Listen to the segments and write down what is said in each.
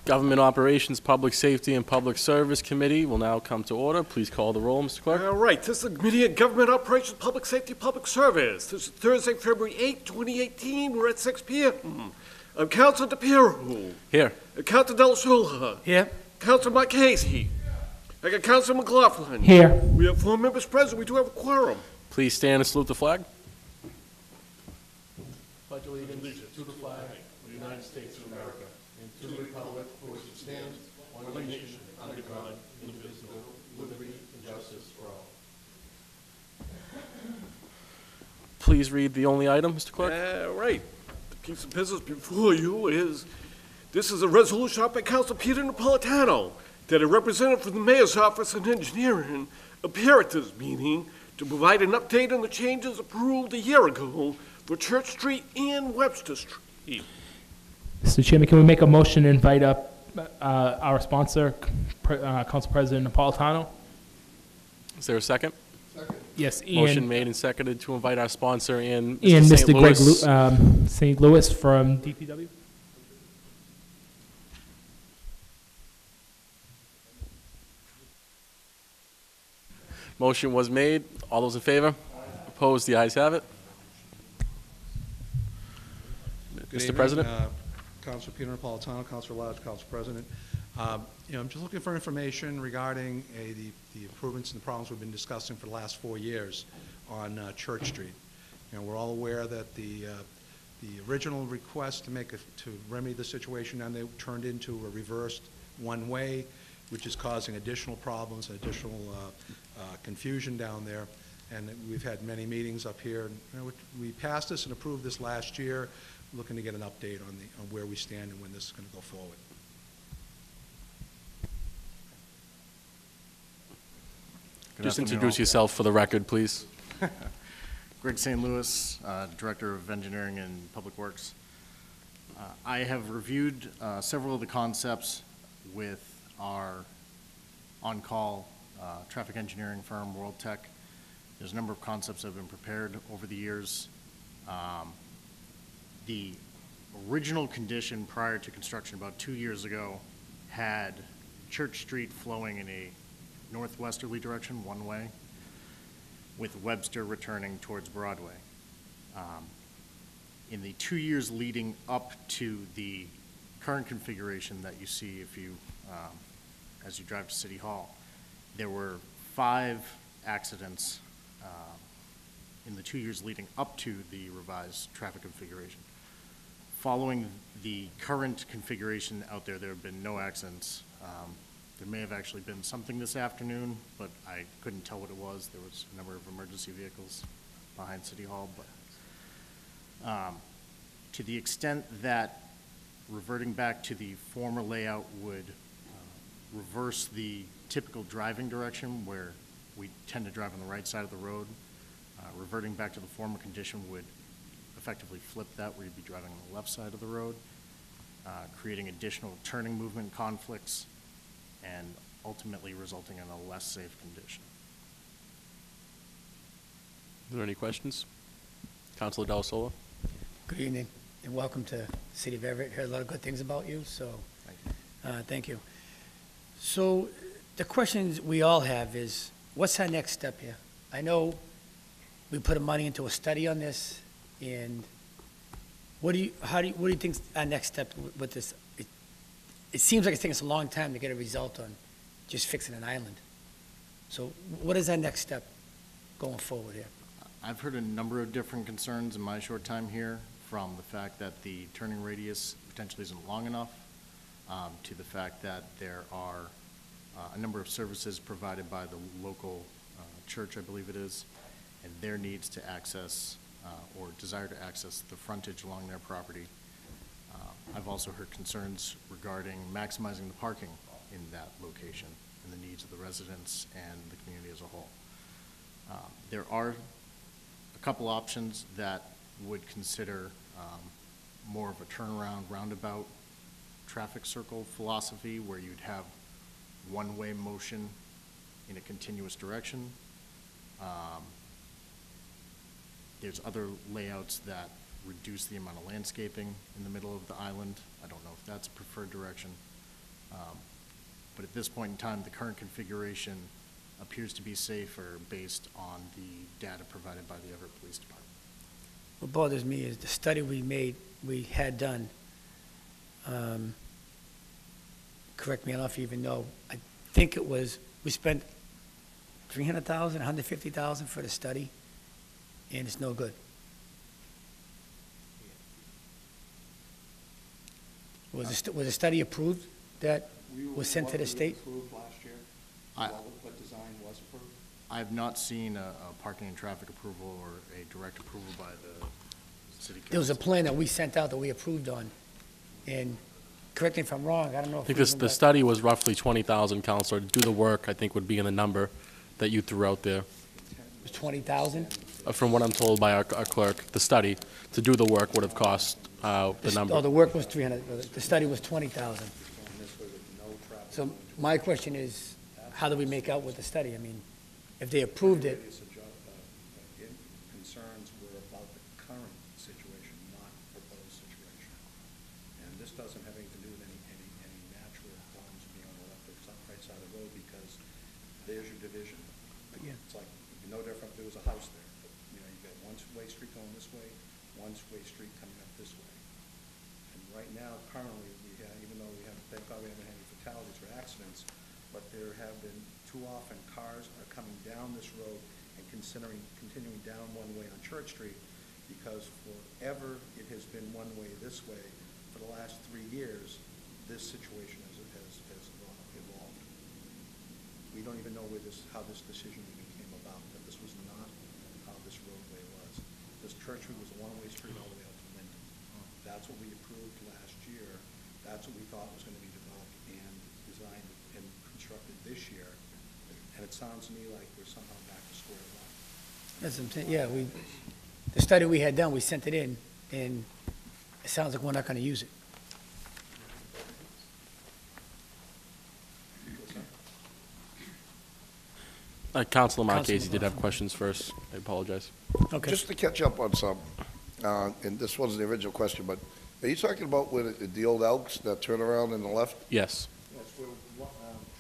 Government Operations, Public Safety, and Public Service Committee will now come to order. Please call the roll, Mr. Clerk. All right, this is the Committee on Government Operations, Public Safety, Public Service. This is Thursday, February 8, 2018. We're at 6 p.m. I'm Councilor DePiero. Here. Councilor Della Sola. Here. Councilor Marchese. I got Councilor McLaughlin. Here. We have 4 members present. We do have a quorum. Please stand and salute the flag. Pledge allegiance to the flag of the United States of America and to the republic for which it stands, one nation, under God, indivisible, with liberty and justice for all. Please read the only item, Mr. Clerk. All right. The piece of business before you is, this is a resolution offered by Councilor Peter Napolitano that a representative from the Mayor's Office of Engineering appear at this meeting to provide an update on the changes approved a year ago for Church Street and Webster Street. Mr. Chairman, can we make a motion to invite up our sponsor, Council President Napolitano? Is there a second? Yes, Motion made and seconded to invite our sponsor and and Mr. Mr. Greg St. St. Louis from DPW. Motion was made. All those in favor? Opposed? The ayes have it. Good Mr. evening, President. Councilor Peter Napolitano, Councilor Lodge, Council President. I'm just looking for information regarding the improvements and the problems we've been discussing for the last 4 years on Church Street. We're all aware that the original request to remedy the situation, and they turned into a reversed one-way, which is causing additional problems, additional confusion down there. And we've had many meetings up here. We passed this and approved this last year. Looking to get an update on where we stand and when this is going to go forward. Just introduce yourself for the record, please. Greg St. Louis, Director of Engineering and Public Works. I have reviewed several of the concepts with our on-call traffic engineering firm, World Tech. There's a number of concepts that have been prepared over the years. The original condition prior to construction about 2 years ago had Church Street flowing in a northwesterly direction, one way, with Webster returning towards Broadway. In the 2 years leading up to the current configuration that you see if you, as you drive to City Hall, there were 5 accidents in the 2 years leading up to the revised traffic configuration. Following the current configuration out there, there have been no accidents. There may have actually been something this afternoon, but I couldn't tell what it was. There was a number of emergency vehicles behind City Hall. But to the extent that reverting back to the former layout would reverse the typical driving direction where we tend to drive on the right side of the road, reverting back to the former condition would effectively flip that, where you'd be driving on the left side of the road, creating additional turning movement conflicts, and ultimately resulting in a less safe condition. Are there any questions? Councilor Della Sola. Good evening and welcome to the City of Everett. Heard a lot of good things about you, so thank you. So the questions we all have is, what's our next step here? I know we put money into a study on this, and what do you think our next step with this? It seems like it's taking us a long time to get a result on just fixing an island. So what is our next step going forward here? I've heard a number of different concerns in my short time here, from the fact that the turning radius potentially isn't long enough, to the fact that there are a number of services provided by the local church, I believe it is, and their needs to access or desire to access the frontage along their property. I've also heard concerns regarding maximizing the parking in that location and the needs of the residents and the community as a whole. There are a couple options that would consider more of a turnaround, roundabout traffic circle philosophy, where you'd have one-way motion in a continuous direction. There's other layouts that reduce the amount of landscaping in the middle of the island. I don't know if that's a preferred direction. But at this point in time, the current configuration appears to be safer based on the data provided by the Everett Police Department. What bothers me is the study we had done, correct me, I don't know if you even know, I think it was, we spent $300,000, $150,000 for the study, and it's no good. Was the study approved that was sent to the state? Approved last year? I- What design was approved? I have not seen a parking and traffic approval or a direct approval by the city council. There was a plan that we sent out that we approved on, and correct me if I'm wrong, I don't know I if. think we the even- study was roughly 20,000, Counselor. To do the work, I think would be in the number that you threw out there. It was 20,000? From what I'm told by our clerk, the study, to do the work would have cost the Oh, number. the work was 300, the study was 20,000. So my question is, how do we make out with the study? I mean, if they approved it, Concerns were about the current situation, not proposed situation. And this doesn't have anything to do with any natural problems being on the left or right side of the road, because there's your division. Yeah. It's like, it'd be no different if there was a house there. But, you know, you've got one-way street going this way, one-way street coming up this way. And right now, currently, even though thank God we haven't had any fatalities or accidents, but there have been, too often, cars are coming down this road and continuing down one way on Church Street, because forever it has been one way this way. For the last 3 years, this situation has evolved. We don't even know how this decision even came about, that this was not how this roadway was. This Church Street was a one-way street all the way out to Linden. That's what we approved last year. That's what we thought was going to be developed and designed and constructed this year. And it sounds to me like we're somehow back to square one. that's what I'm saying, yeah, the study we had done, we sent it in, and it sounds like we're not gonna use it. Councilor Councilor Marquez did have questions first. I apologize. Okay. Just to catch up on some, and this wasn't the original question, but are you talking about where the old Elks, that turnaround in the left? Yes. That's where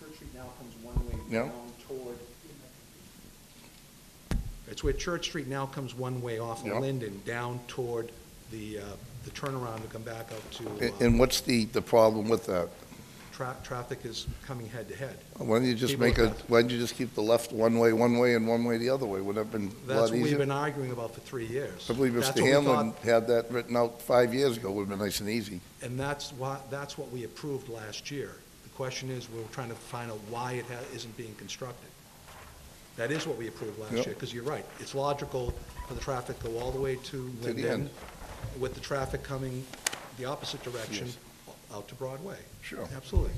Church Street now comes one way Yeah. down toward. It's where Church Street now comes one way off Yeah. of Linden, down toward the turnaround to come back up to, And what's the problem with that? traffic is coming head to head. Why don't you just People have- why don't you just keep the left one way, and one way the other way? Would that have been a That's lot what we've easier? been arguing about for 3 years. I believe That's Mr. what we Hanlon thought- had that written out 5 years ago, would've been nice and easy. And that's what we approved last year. The question is, we're trying to find out why it isn't being constructed. That is what we approved last Yep. year, because you're right. It's logical for the traffic to go all the way to the Linden, end. with the traffic coming the opposite direction Yes. out to Broadway. Sure. Absolutely.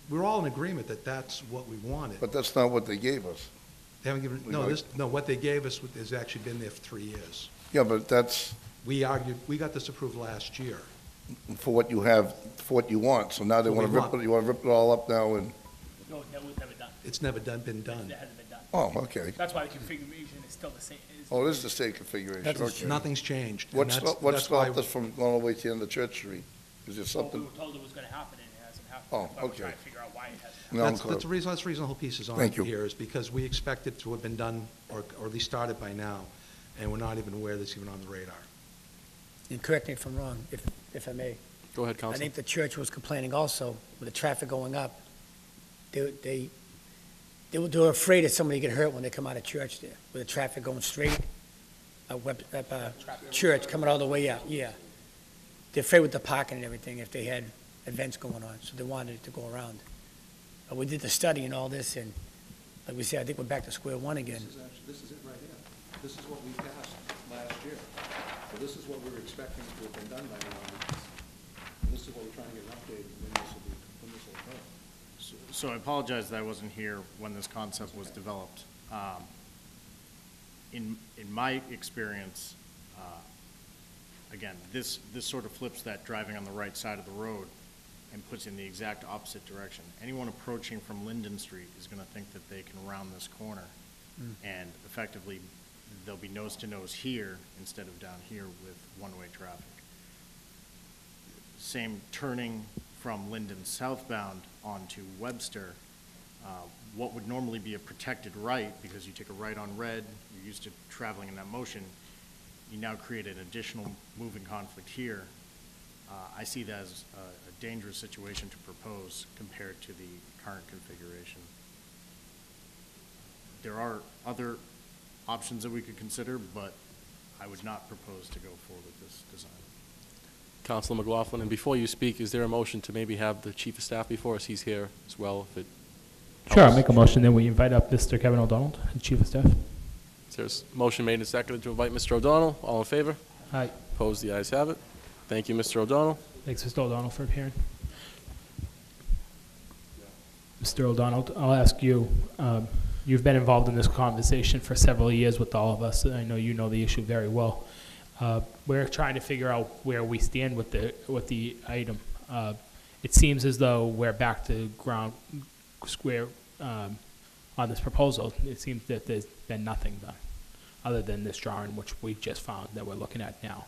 We're all in agreement that that's what we wanted. But that's not what they gave us. They haven't given, what they gave us has actually been there for 3 years. Yeah, but that's We got this approved last year. for what you have, for what you want. So now they What wanna we rip want. it, you wanna rip it all up now and, No, that was never done. It's never been done. That hasn't been done. oh, okay. That's why the configuration is still the same. Oh, it is the state configuration, That's okay. Nothing's changed. and What that's- stopped that's why- stopped us from going all the way to the end of Church Street? Is there Well, we something? were told it was gonna happen and it hasn't happened. Oh, That's why we're okay. trying to figure out why it hasn't happened. No, I'm That's clear. the reason the whole piece is on Thank you. here, is because we expect it to have been done, or at least started by now, and we're not even aware that's even on the radar. And correct me if I'm wrong, if I may. Go ahead, I Counselor. think the church was complaining also, with the traffic going up. They were afraid that somebody get hurt when they come out of church there, with the traffic going straight, church coming all the way up, yeah. They're afraid with the parking and everything, if they had events going on, so they wanted it to go around. But we did the study and all this, and like we said, I think we're back to square one again. This is it right here. This is what we passed last year. So this is what we were expecting to have been done by now. And this is what we're trying to get an update when this will occur. So I apologize that I wasn't here when this concept was developed. In my experience, again, this sort of flips that driving on the right side of the road and puts in the exact opposite direction. Anyone approaching from Linden Street is going to think that they can round this corner, and effectively, there'll be nose-to-nose here instead of down here with one-way traffic. Same turning from Linden southbound onto Webster, what would normally be a protected right, because you take a right on red, you're used to traveling in that motion, you now create an additional moving conflict here. I see that as a dangerous situation to propose compared to the current configuration. There are other options that we could consider, but I would not propose to go forward with this design. Councilor McLaughlin, and before you speak, is there a motion to maybe have the chief of staff before us? He's here as well, if it Sure, I'll make a motion that we invite up Mr. Kevin O'Donnell, the Chief of Staff. Is there a motion made and seconded to invite Mr. O'Donnell? All in favor? Aye. Opposed? The ayes have it. Thank you, Mr. O'Donnell. Thanks, Mr. O'Donnell, for appearing. Mr. O'Donnell, I'll ask you, you've been involved in this conversation for several years with all of us. I know you know the issue very well. We're trying to figure out where we stand with the item. It seems as though we're back to ground square on this proposal. It seems that there's been nothing done, other than this drawing, which we've just found that we're looking at now.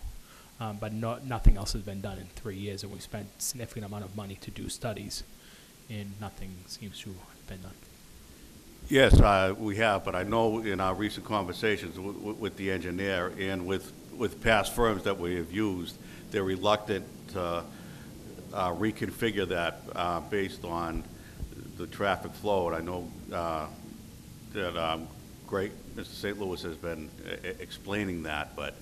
But nothing else has been done in 3 years, and we've spent a significant amount of money to do studies, and nothing seems to have been done. Yes, we have, but I know in our recent conversations with the engineer and with past firms that we have used, they're reluctant to reconfigure that based on the traffic flow. And I know that Mr. St. Louis has been explaining that, but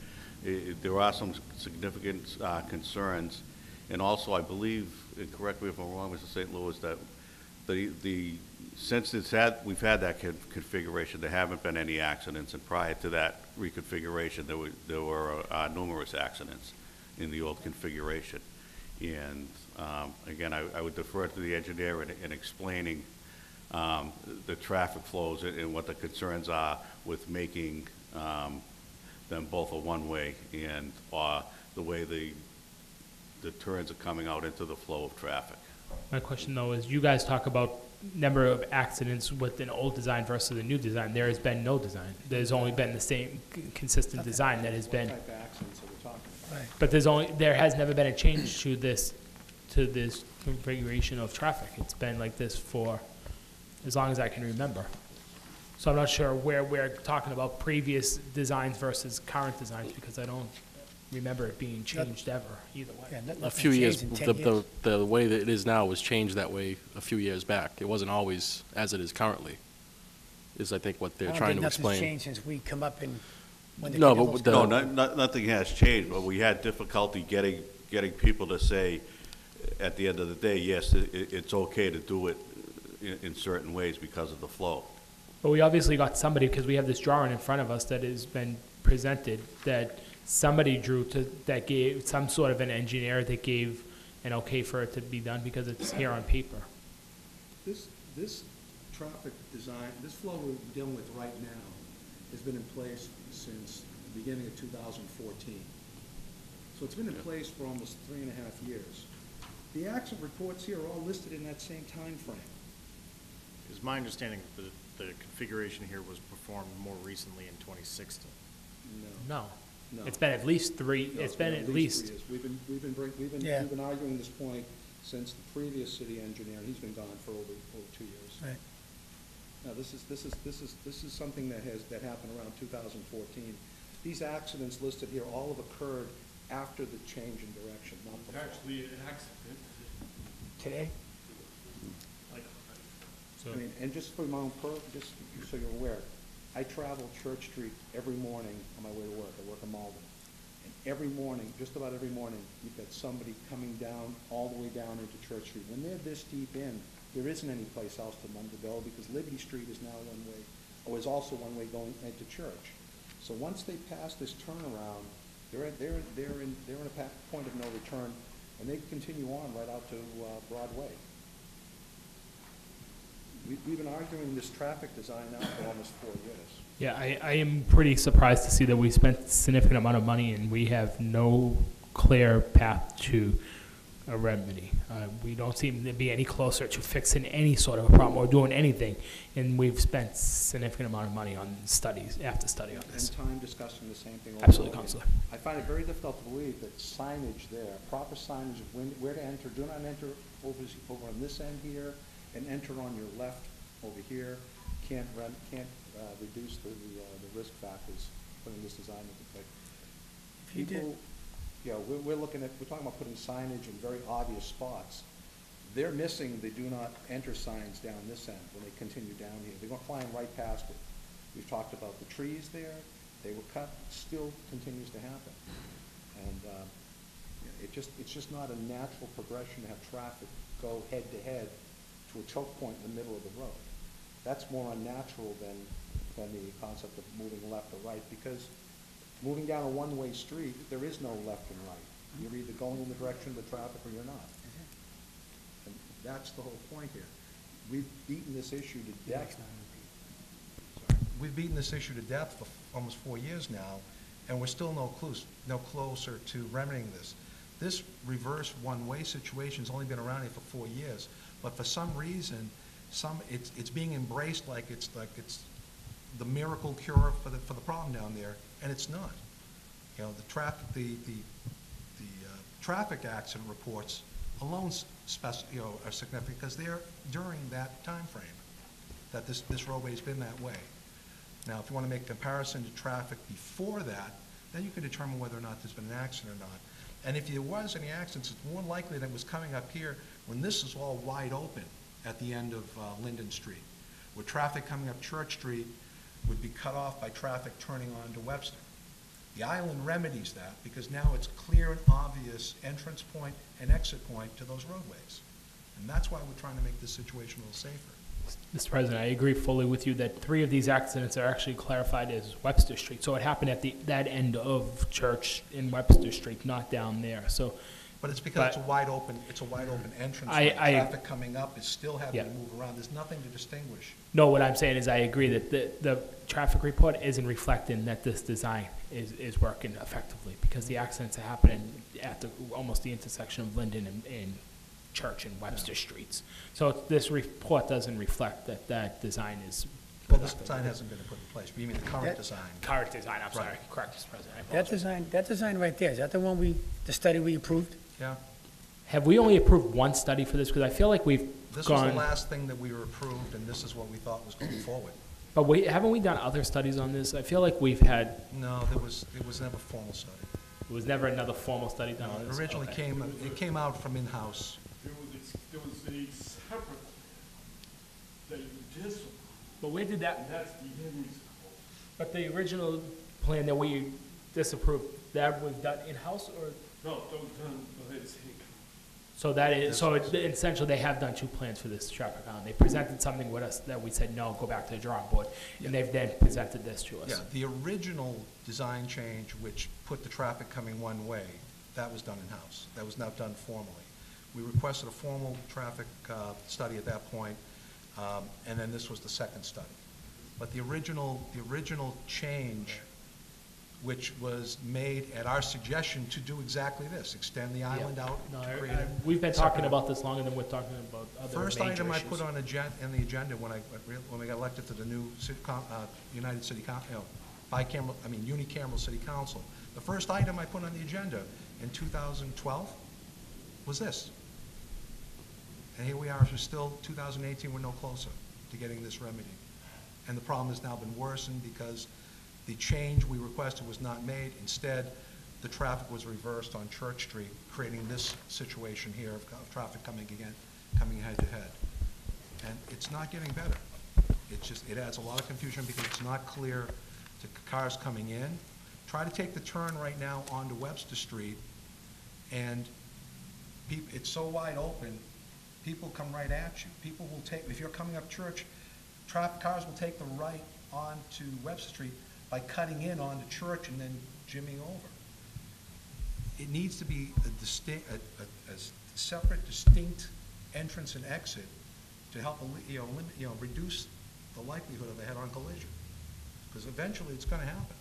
there are some significant concerns. And also, I believe, and correct me if I'm wrong, Mr. St. Louis, that since we've had that configuration, there haven't been any accidents, and prior to that reconfiguration, there were numerous accidents in the old configuration. And again, I would defer to the engineer in explaining the traffic flows and what the concerns are with making them both a one-way and the way the turns are coming out into the flow of traffic. My question, though, is you guys talk about number of accidents with an old design versus a new design. There has been no design. There's only been the same consistent design that has been. What type of accidents are we talking about? But there has never been a change to this configuration of traffic. It's been like this for as long as I can remember. So I'm not sure where we're talking about previous designs versus current designs, because I don't remember it being changed ever, either way. Yeah, A few years, changed in 10 years. the way that it is now was changed that way a few years back. It wasn't always as it is currently, is I think what they're trying to I don't think explain. nothing's changed since we come up in, when the No, Kimball's but come No, up. nothing has changed, but we had difficulty getting people to say, at the end of the day, yes, it's okay to do it in certain ways because of the flow. But we obviously got somebody, because we have this drawing in front of us that has been presented, that somebody drew that gave some sort of an engineer that gave an okay for it to be done, because it's here on paper. This traffic design, this flow we're dealing with right now has been in place since the beginning of 2014. So it's been in place for almost 3.5 years. The accident reports here are all listed in that same time frame. It's my understanding that the configuration here was performed more recently in 2016. No. No. It's been at least three, No, it's been at least, 3 years. We've Yeah. been arguing this point since the previous city engineer, and he's been gone for over 2 years. Right. Now, this is something that happened around 2014. These accidents listed here all have occurred after the change in direction, not before. Actually, an accident. Today? I mean, and just for my own just so you're aware, I travel Church Street every morning on my way to work. I work in Malden. And every morning, just about every morning, you've got somebody coming down, all the way down into Church Street. When they're this deep in, there isn't any place else for them to go, because Liberty Street is now one way, or is also one way going into church. So once they pass this turnaround, they're in a point of no return, and they continue on right out to Broadway. We've been arguing this traffic design now for almost 4 years. yeah, I am pretty surprised to see that we spent a significant amount of money and we have no clear path to a remedy. We don't seem to be any closer to fixing any sort of a problem or doing anything, and we've spent significant amount of money on studies, after study on this. And time discussing the same thing. over Absolutely, and over Counselor. again. I find it very difficult to believe that signage there, proper signage of where to enter, do not enter over on this end here, and enter on your left over here, can't reduce the risk factors putting this design into play. You did- People, you know, we're talking about putting signage in very obvious spots. They're missing the do not enter signs down this end when they continue down here. They're going flying right past it. We've talked about the trees there. They were cut, still continues to happen. And it's just not a natural progression to have traffic go head to head to a choke point in the middle of the road. That's more unnatural than the concept of moving left or right, because moving down a one-way street, there is no left and right. You're either going in the direction of the traffic or you're not. And that's the whole point here. We've beaten this issue to death. We've beaten this issue to death for almost 4 years now, and we're still no closer to remedying this. This reverse one-way situation's only been around here for 4 years, but for some reason, it's being embraced like it's the miracle cure for the problem down there, and it's not. You know, the traffic accident reports alone are significant because they're during that time frame that this roadway's been that way. Now, if you want to make a comparison to traffic before that, then you can determine whether or not there's been an accident or not. And if there was any accidents, it's more likely that it was coming up here when this is all wide open at the end of Linden Street, where traffic coming up Church Street would be cut off by traffic turning onto Webster. The island remedies that because now it's clear and obvious entrance point and exit point to those roadways. And that's why we're trying to make this situation a little safer. Mr. President, I agree fully with you that 3 of these accidents are actually clarified as Webster Street. So it happened at that end of Church in Webster Street, not down there. So, But it's because it's a wide open entrance. Traffic coming up is still having to move around. There's nothing to distinguish. no, what I'm saying is I agree that the traffic report isn't reflecting that this design is working effectively because the accidents are happening at almost the intersection of Linden and Church and Webster Streets. So this report doesn't reflect that design is. Well, this design hasn't been put in place, but you mean the current design? Current design, I'm sorry. Right. Correct, Mr. President. I apologize. That design right there, is that the one the study we approved? Yeah. Have we only approved one study for this? Because I feel like we've This was gone. the last thing that we were approved, and this is what we thought was going forward. But haven't we done other studies on this? I feel like we've had, No, it was never a formal study. it was never another formal study done on It this? originally Okay. came out from in-house. There was a separate that you disapproved, But where did that, and that's the end result. but the original plan that we disapproved, that was done in-house or? No, don't go ahead, say. So that is, so essentially they have done 2 plans for this traffic island. They presented something with us that we said, no, go back to the drawing board. And they've then presented this to us. Yeah, the original design change, which put the traffic coming one way, that was done in-house. That was not done formally. We requested a formal traffic study at that point, and then this was the second study. But the original change, which was made at our suggestion to do exactly this, extend the island out No, to create a we've been talking separate- about this longer than we're talking about other First major item I issues. put on in the agenda when we got elected to the new United City, unicameral city council, the first item I put on the agenda in 2012 was this. And here we are, we're still 2018, we're no closer to getting this remedy. And the problem has now been worsened because the change we requested was not made. Instead, the traffic was reversed on Church Street, creating this situation here of traffic coming head to head. And it's not getting better. It adds a lot of confusion because it's not clear to cars coming in. Try to take the turn right now onto Webster Street, and it's so wide open, people come right at you. People will take, if you're coming up Church, cars will take the right onto Webster Street by cutting in onto Church and then jimmying over. It needs to be a separate, distinct entrance and exit to help reduce the likelihood of a head-on collision, because eventually it's going to happen.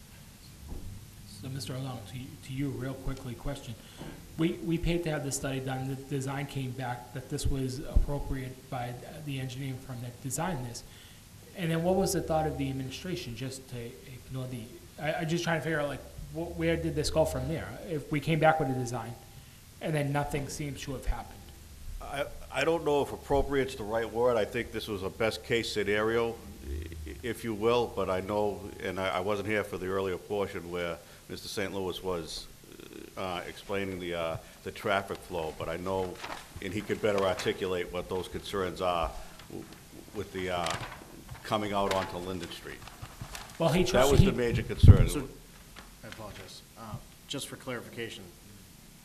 So, Mr. O'Donnell, to you, real quickly, question. We paid to have this study done, the design came back that this was appropriate by the engineering firm that designed this. And then what was the thought of the administration, just to ignore I'm just trying to figure out, like, where did this go from there? If we came back with a design, and then nothing seems to have happened. I don't know if appropriate's the right word. I think this was a best-case scenario, if you will, but I know, and I wasn't here for the earlier portion where Mr. St. Louis was explaining the traffic flow, but I know, and he could better articulate what those concerns are with the coming out onto Linden Street. Well, That was the major concern. So, I apologize. Just for clarification,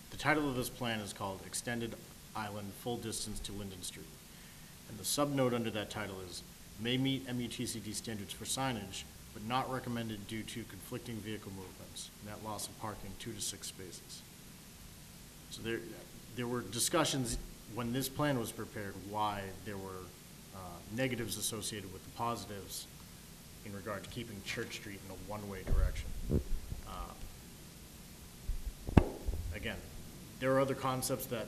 the title of this plan is called Extended Island Full Distance to Linden Street. And the subnote under that title is, may meet MUTCD standards for signage, but not recommended due to conflicting vehicle movements, net loss of parking 2 to 6 spaces. So there were discussions when this plan was prepared why there were negatives associated with the positives in regard to keeping Church Street in a one-way direction. Again, there are other concepts that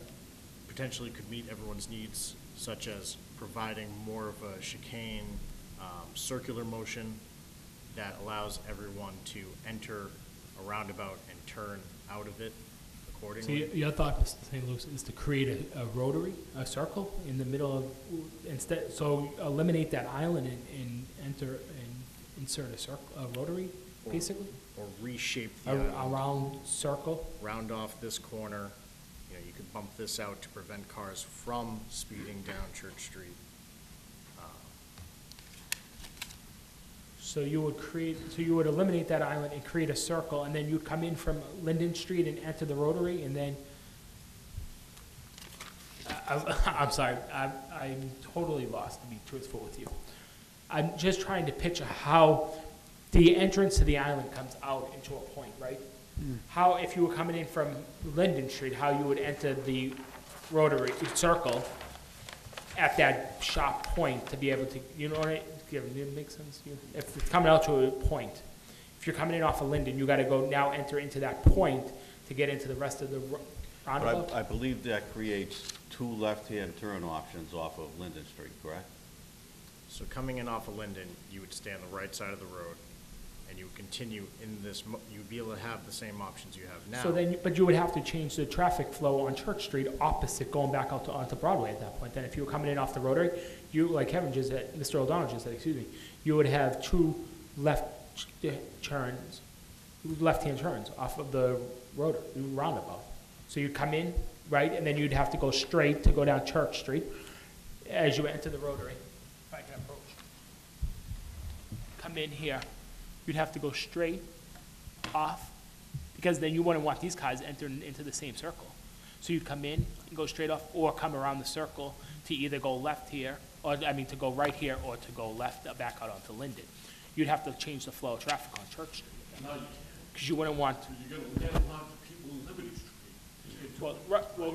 potentially could meet everyone's needs, such as providing more of a chicane, circular motion that allows everyone to enter a roundabout and turn out of it So accordingly. your thought, Mr. St. Louis, is to create a rotary, a circle in the middle of, instead, so eliminate that island and enter and insert a circle, a rotary, basically? Or reshape the A island, round circle? round off this corner. You know, you could bump this out to prevent cars from speeding down Church Street. So you would eliminate that island and create a circle, and then you'd come in from Linden Street and enter the rotary, and then, I'm sorry, I'm totally lost, to be truthful with you. I'm just trying to picture how the entrance to the island comes out into a point, right? How, if you were coming in from Linden Street, how you would enter the rotary circle at that sharp point to be able to, you know what I, does it make sense to you? If it's coming out to a point, if you're coming in off of Linden, you gotta go now enter into that point to get into the rest of the roundabout? But I believe that creates 2 left-hand turn options off of Linden Street, correct? So coming in off of Linden, you would stay on the right side of the road, and you would continue in this, you'd be able to have the same options you have now. So then, but you would have to change the traffic flow on Church Street opposite going back out to, onto Broadway at that point. Then if you were coming in off the rotary, you, like Kevin just said, Mr. O'Donnell just said, excuse me, you would have 2 left-hand turns off of the rotary, roundabout. So you'd come in, right, and then you'd have to go straight to go down Church Street as you enter the rotary. If I can approach. Come in here, you'd have to go straight off, because then you wouldn't want these cars entering into the same circle. So you'd come in and go straight off, or come around the circle to either go left here, or, I mean, to go right here, or to go left, back out onto Linden. You'd have to change the flow of traffic on Church Street. Because you wouldn't want, You're gonna get a lot of people in Liberty Street.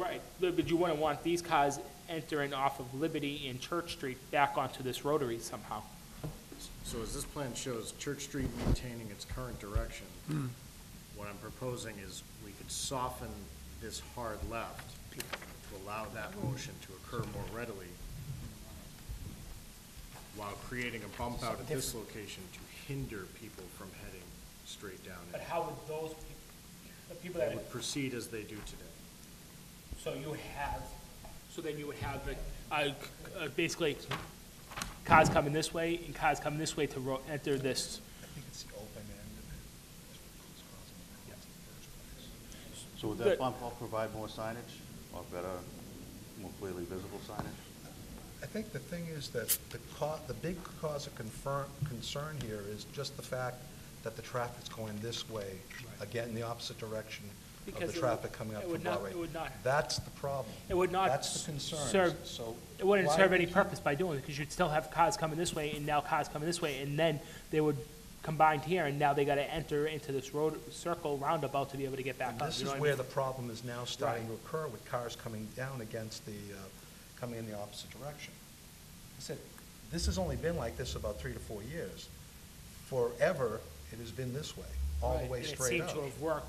right, but you wouldn't want these cars entering off of Liberty and Church Street back onto this rotary somehow. So as this plan shows, Church Street maintaining its current direction, what I'm proposing is we could soften this hard left to allow that motion to occur more readily, while creating a bump out at this location to hinder people from heading straight down But it. how would those people, the people They that, would proceed as they do today. so you have, so then you would have, basically, cars coming this way and cars coming this way to enter this. I think it's the open end of it. That's what's causing the problems in the first place. So would Good. that bump out provide more signage, or better, more clearly visible signage? I think the thing is that the big cause of concern here is just the fact that the traffic's going this way, again, in the opposite direction of Because the it traffic coming up it from would not- Broadway. it would not- That's the problem. It would not That's the concern. serve- So It wouldn't why serve would any you- purpose by doing it, because you'd still have cars coming this way and now cars coming this way, and then they would combine here, and now they gotta enter into this road, circle roundabout to be able to get back And up. this you is know what I where mean? the problem is now starting to occur with cars coming down against the, coming in the opposite direction. I said, this has only been like this about 3 to 4 years. Forever, it has been this way. all the Right, way and straight It up. seemed to have worked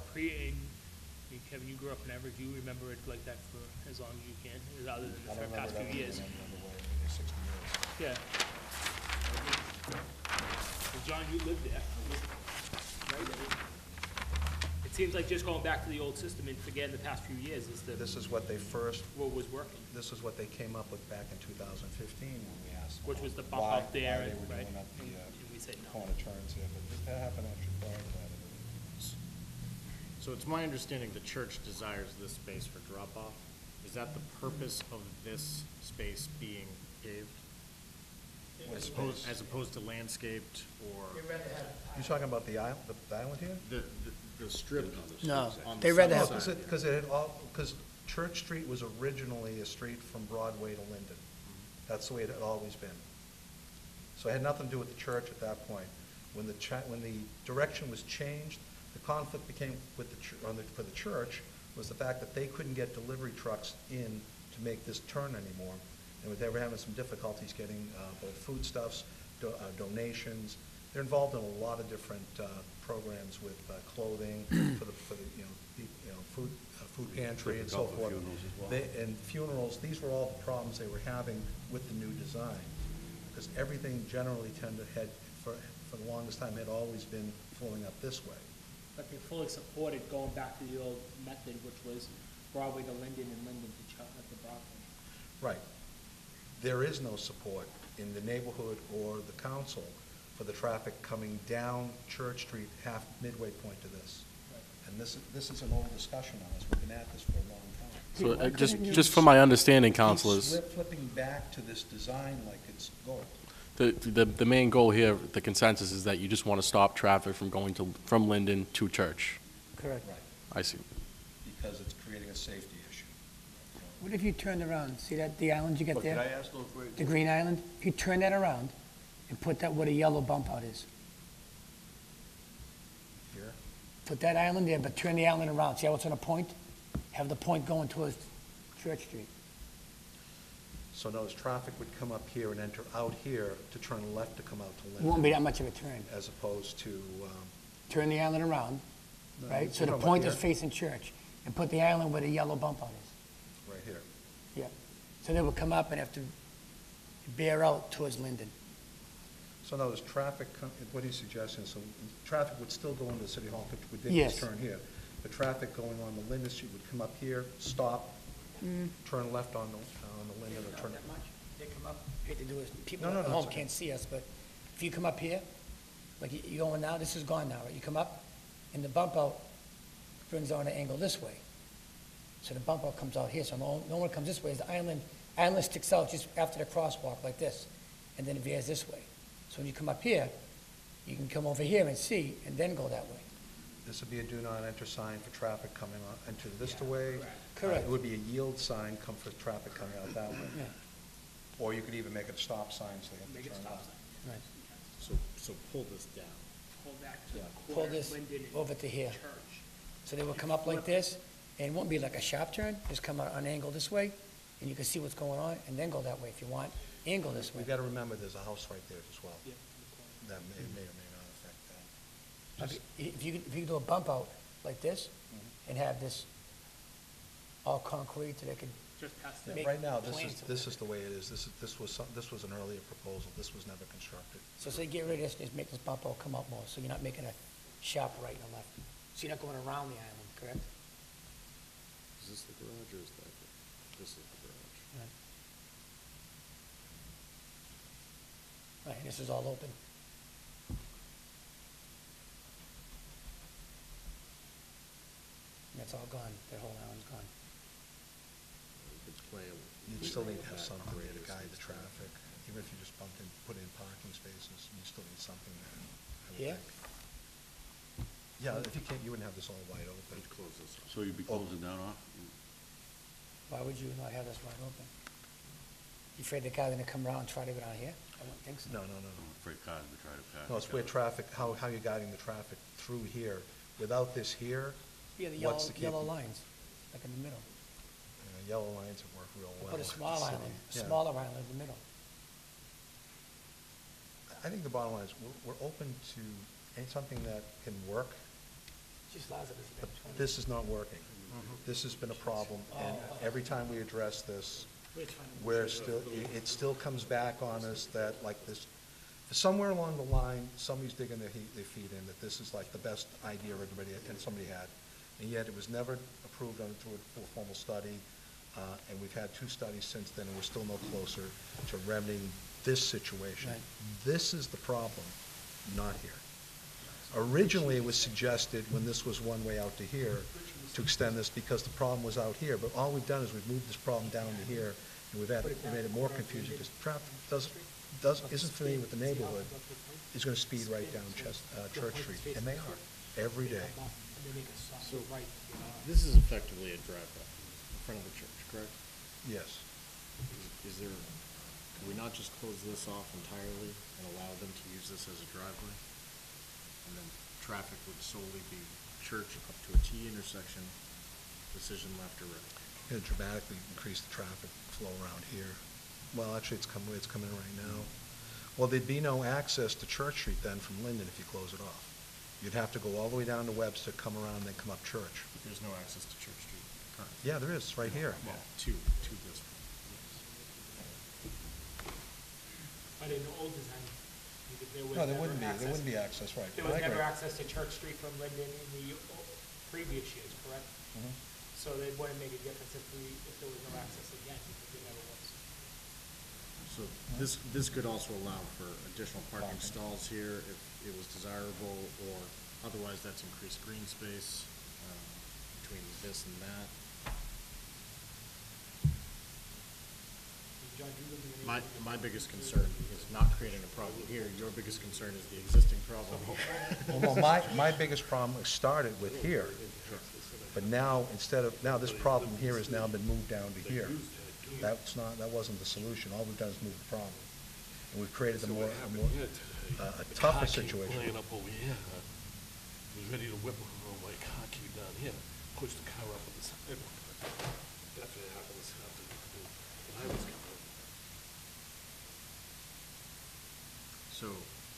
Kevin, you grew up in Everett, do you remember it like that for as long as you can, other than the past few years? Yeah. Well, John, you lived there, right? It seems like just going back to the old system and forgetting the past few years is This is what they first, what was working, this is what they came up with back in 2015 when we asked them which was the bump why- up there, why they and, were right? doing up And the and we said no. corner turns here, but that happened actually prior to that. So it's my understanding the church desires this space for drop-off. Is that the purpose of this space being paved? As opposed to landscaped or You talking about the island here? the strip? No, on the they rather south have- side? Because Church Street was originally a street from Broadway to Linden. That's the way it had always been. So it had nothing to do with the church at that point. When the direction was changed, the conflict became with for the church was the fact that they couldn't get delivery trucks in to make this turn anymore. And they were having some difficulties getting both foodstuffs, donations. They're involved in a lot of different programs with clothing for the food pantry and so Difficult for forth. funerals as well. And funerals, these were all the problems they were having with the new design. Because everything generally for the longest time, had always been flowing up this way. But they fully supported going back to the old method, which was Broadway to Linden and Linden to the Broadway. Right. There is no support in the neighborhood or the council for the traffic coming down Church Street half midway point to this. And this is an old discussion on this. We've been at this for a long time. So just from my understanding, Keep councilors, flipping back to this design like it's gold. the main goal here, the consensus is that you just want to stop traffic from going from Linden to Church. Correct. Right. I see. Because it's creating a safety issue. What if you turned around, see the island you got But can I there? ask those great? The green island? If you turn that around and put that where the yellow bump out is. Here? Put that island there, but turn the island around. See how it's on a point? Have the point going towards Church Street. So notice traffic would come up here and enter out here to turn left to come out to It won't be Linden, that much of a turn. as opposed to, Turn the island around, No, right? you're So the talking about point is here? facing Church, and put the island where the yellow bump out is. right here. Yeah. So they would come up and have to bear out towards Linden. So notice traffic, what he's suggesting, so traffic would still go into City Hall, which would Yes. this turn here. The traffic going on the Linden Street would come up here, stop, turn left on the Linden, or turn. Not that much. They come up, hate to do this, people No, no, at no, home it's okay. can't see us, but if you come up here, like you going now, this is gone now, right? You come up, and the bump out brings on an angle this way. So the bump out comes out here, so no one comes this way. The island sticks out just after the crosswalk like this, and then it veers this way. So when you come up here, you can come over here and see, and then go that way. This would be a do not enter sign for traffic coming on, enter this way. Correct. It would be a yield sign come for traffic coming out that way. Yeah. Or you could even make it a stop sign so they Make have it to turn stop out. sign. Right. So pull this down. Pull back to the Pull corner, this Linden and over to here. Church. So they would come up like this, and it won't be like a sharp turn, just come out on an angle this way, and you can see what's going on, and then go that way if you want, angle this way. We've got to remember there's a house right there as well. Yeah. That may or may not affect that. Just- If you do a bump out like this, and have this all concrete, so they could, Just past Yeah, the, Make Right now, plans this is the way it is. This was an earlier proposal. This was never constructed. so say get rid of this, just make this bump out come out more, so you're not making a sharp right and a left. So you're not going around the island, correct? Is this the garage or is that, this is the garage? Right, and this is all open. And that's all gone, that whole island's gone. It's playing. You'd still need to have some way to guide the traffic. Even if you just put in parking spaces, you still need something there, I would Here? think. Yeah, if you can't, you wouldn't have this all wide open. Close this up. So you'd be closing down off? Why would you not have this wide open? You afraid the guy gonna come around and try to go down here? I wouldn't think so. No. I'm afraid cars would try to pass. No, it's where traffic, how you're guiding the traffic through here. Without this here, Yeah, the What's to keep yellow them? lines, like in the middle. yellow lines would work real well. Put a with small the city. island, a Yeah. smaller island in the middle. I think the bottom line is, we're open to something that can work But this is not working. This has been a problem, and every time we address this, we're still, it still comes back on us that, like this, somewhere along the line, somebody's digging their feet in, that this is like the best idea everybody, and somebody had. And yet it was never approved through a formal study, and we've had 2 studies since then, and we're still no closer to remedying this situation. Right. This is the problem, not here. Originally, it was suggested when this was one way out to here, to extend this because the problem was out here, but all we've done is we've moved this problem down to here, and we made it more confusing, because traffic isn't familiar with the neighborhood, is gonna speed right down Church Street, and they are, every day. So, this is effectively a driveway in front of the church, correct? Yes. Is there, could we not just close this off entirely and allow them to use this as a driveway? And then traffic would solely be church up to a T intersection, decision left or right? It'd dramatically increase the traffic flow around here. Well, actually, it's coming in right now. Well, there'd be no access to Church Street then from Linden if you close it off. You'd have to go all the way down to Webster, come around, and then come up Church. But there's no access to Church Street currently? Yeah, there is, right here. Well, to this point, But in the old design, there was No, there never wouldn't be, access. there wouldn't be access, right. There I was never agree. access to Church Street from Linden in the previous years, correct? Mhm. So it wouldn't make a difference if there was no access again, because there never was. So this could also allow for additional parking stalls here if it was desirable, or otherwise that's increased green space between this and that. John, do you live in any- My biggest concern is not creating a problem here. Your biggest concern is the existing problem here. Well, no, my biggest problem started with here, but now, now this problem here has now been moved down to here. That wasn't the solution. All we've done is move the problem. And we've created a tougher situation. Laying up over here, was ready to whip around my car, came down here, pushed the car up on the sidewalk. That's what happened this afternoon when I was coming. So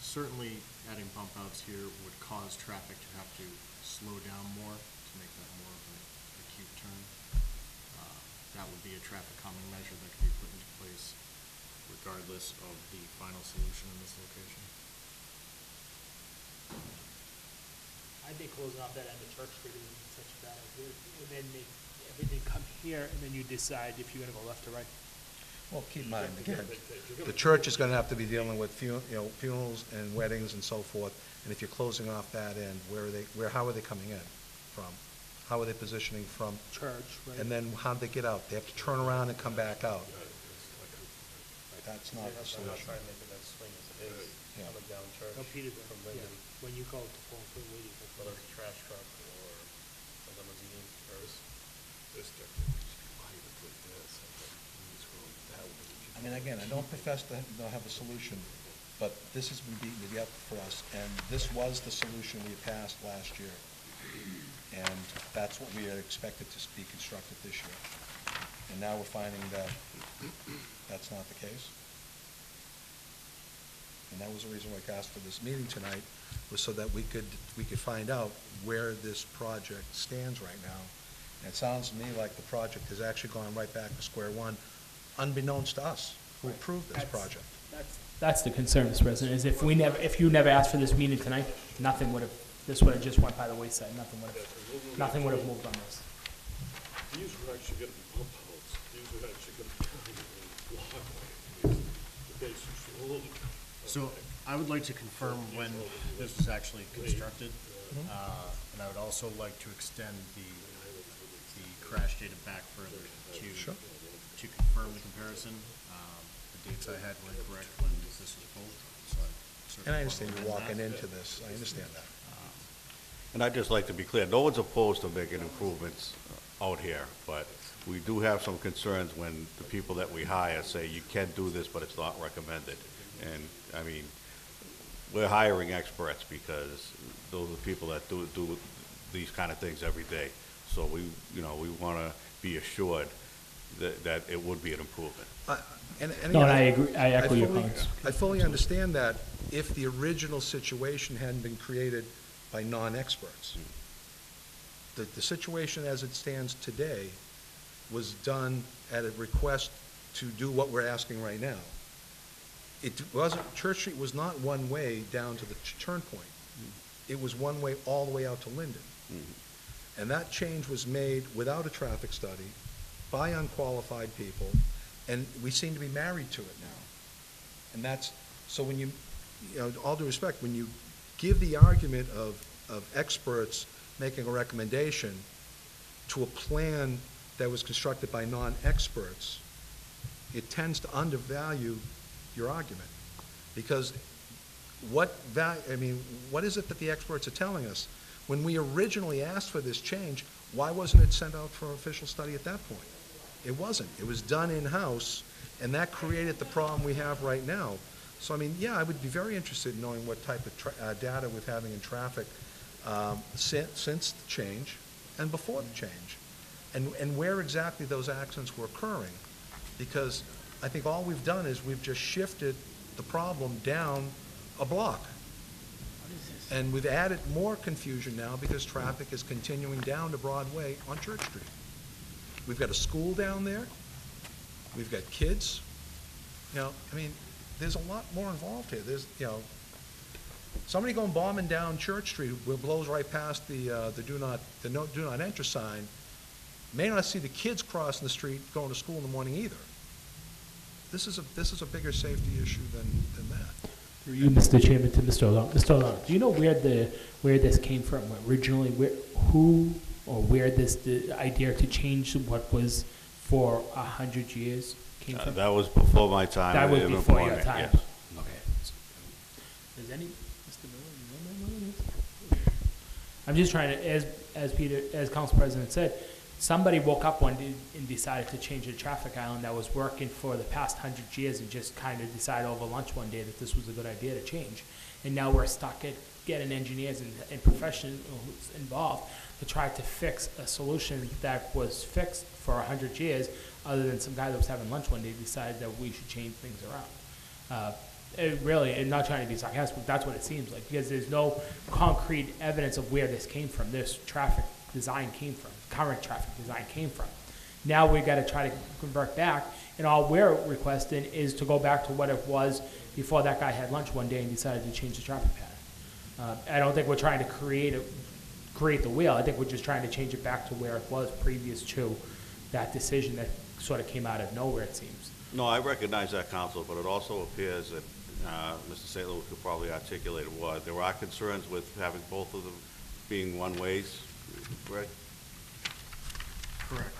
certainly adding bump outs here would cause traffic to have to slow down more to make that more of an acute turn. That would be a traffic calming measure that could be put into place regardless of the final solution in this location. I think closing off that end of Church Street isn't such a bad idea, and then make everything come here, and then you decide if you're gonna go left or right. Well, keep in mind, again, the church is gonna have to be dealing with funerals and weddings and so forth, and if you're closing off that end, how are they coming in from? How are they positioning from? Church, right? And then how'd they get out? They have to turn around and come back out. That's not the solution. Yeah. No, Peter, yeah, when you go to pull through, where do you go? Whether it's a trash truck or a limousine or This definitely needs to be wider like this, and then it's going that way. I mean, again, I don't profess to not have a solution, but this has been beaten to death for us, and this was the solution we passed last year. And that's what we had expected to be constructed this year. And now we're finding that that's not the case. And that was the reason why I asked for this meeting tonight, was so that we could find out where this project stands right now. And it sounds to me like the project has actually gone right back to square one, unbeknownst to us, who approved this project. That's the concern, Mr. President, is if you never asked for this meeting tonight, this would have just went by the wayside, nothing would have moved on this. These were actually gonna be pump outs, these were actually gonna be kind of walkway, the basics, a little. So I would like to confirm when this was actually constructed, and I would also like to extend the crash data back further to confirm the comparison. The dates I had were incorrect when this was pulled, so I certainly. And I understand want to you're amend walking that. into this, I understand that. And I'd just like to be clear, no one's opposed to making improvements out here, but we do have some concerns when the people that we hire say, you can do this, but it's not recommended. And, I mean, we're hiring experts because those are people that do these kind of things every day. So we want to be assured that it would be an improvement. No, and I agree, I echo your comments. I fully understand that if the original situation hadn't been created by non-experts. the situation as it stands today was done at a request to do what we're asking right now. It wasn't, Church Street was not one way down to the turn point. It was one way all the way out to Linden. And that change was made without a traffic study, by unqualified people, and we seem to be married to it now. And that's, so when you know, all due respect, when you give the argument of experts making a recommendation to a plan that was constructed by non-experts, it tends to undervalue your argument. Because what is it that the experts are telling us? When we originally asked for this change, why wasn't it sent out for an official study at that point? It wasn't. It was done in-house, and that created the problem we have right now. So, I mean, yeah, I would be very interested in knowing what type of data we're having in traffic since the change and before the change, and where exactly those accidents were occurring. Because I think all we've done is we've just shifted the problem down a block. And we've added more confusion now because traffic is continuing down to Broadway on Church Street. We've got a school down there. We've got kids. You know, I mean, there's a lot more involved here. There's, you know, somebody going bombing down Church Street who blows right past the do not enter sign may not see the kids crossing the street going to school in the morning either. This is a bigger safety issue than that. Through you, Mr. Chairman, to Mr. O'Donnell. Mr. O'Donnell, do you know where this came from originally? Where the idea to change what was for 100 years came from? That was before my time. That was in before your employment, time. yes. Okay. Does any Mr. Miller? I'm just trying to, as Council President said, somebody woke up one day and decided to change a traffic island that was working for the past 100 years and just kind of decided over lunch one day that this was a good idea to change. And now we're stuck at getting engineers and professionals involved to try to fix a solution that was fixed for 100 years, other than some guy that was having lunch one day decided that we should change things around. And not trying to be sarcastic, but that's what it seems like, because there's no concrete evidence of where this came from, this traffic design came from, current traffic design came from. Now we've got to try to convert back, and all we're requesting is to go back to what it was before that guy had lunch one day and decided to change the traffic pattern. I don't think we're trying to create the wheel. I think we're just trying to change it back to where it was previous to that decision that sort of came out of nowhere, it seems. No, I recognize that, Council, but it also appears that Mr. St. Louis could probably articulate what. There are concerns with having both of them being one-ways, right? Correct.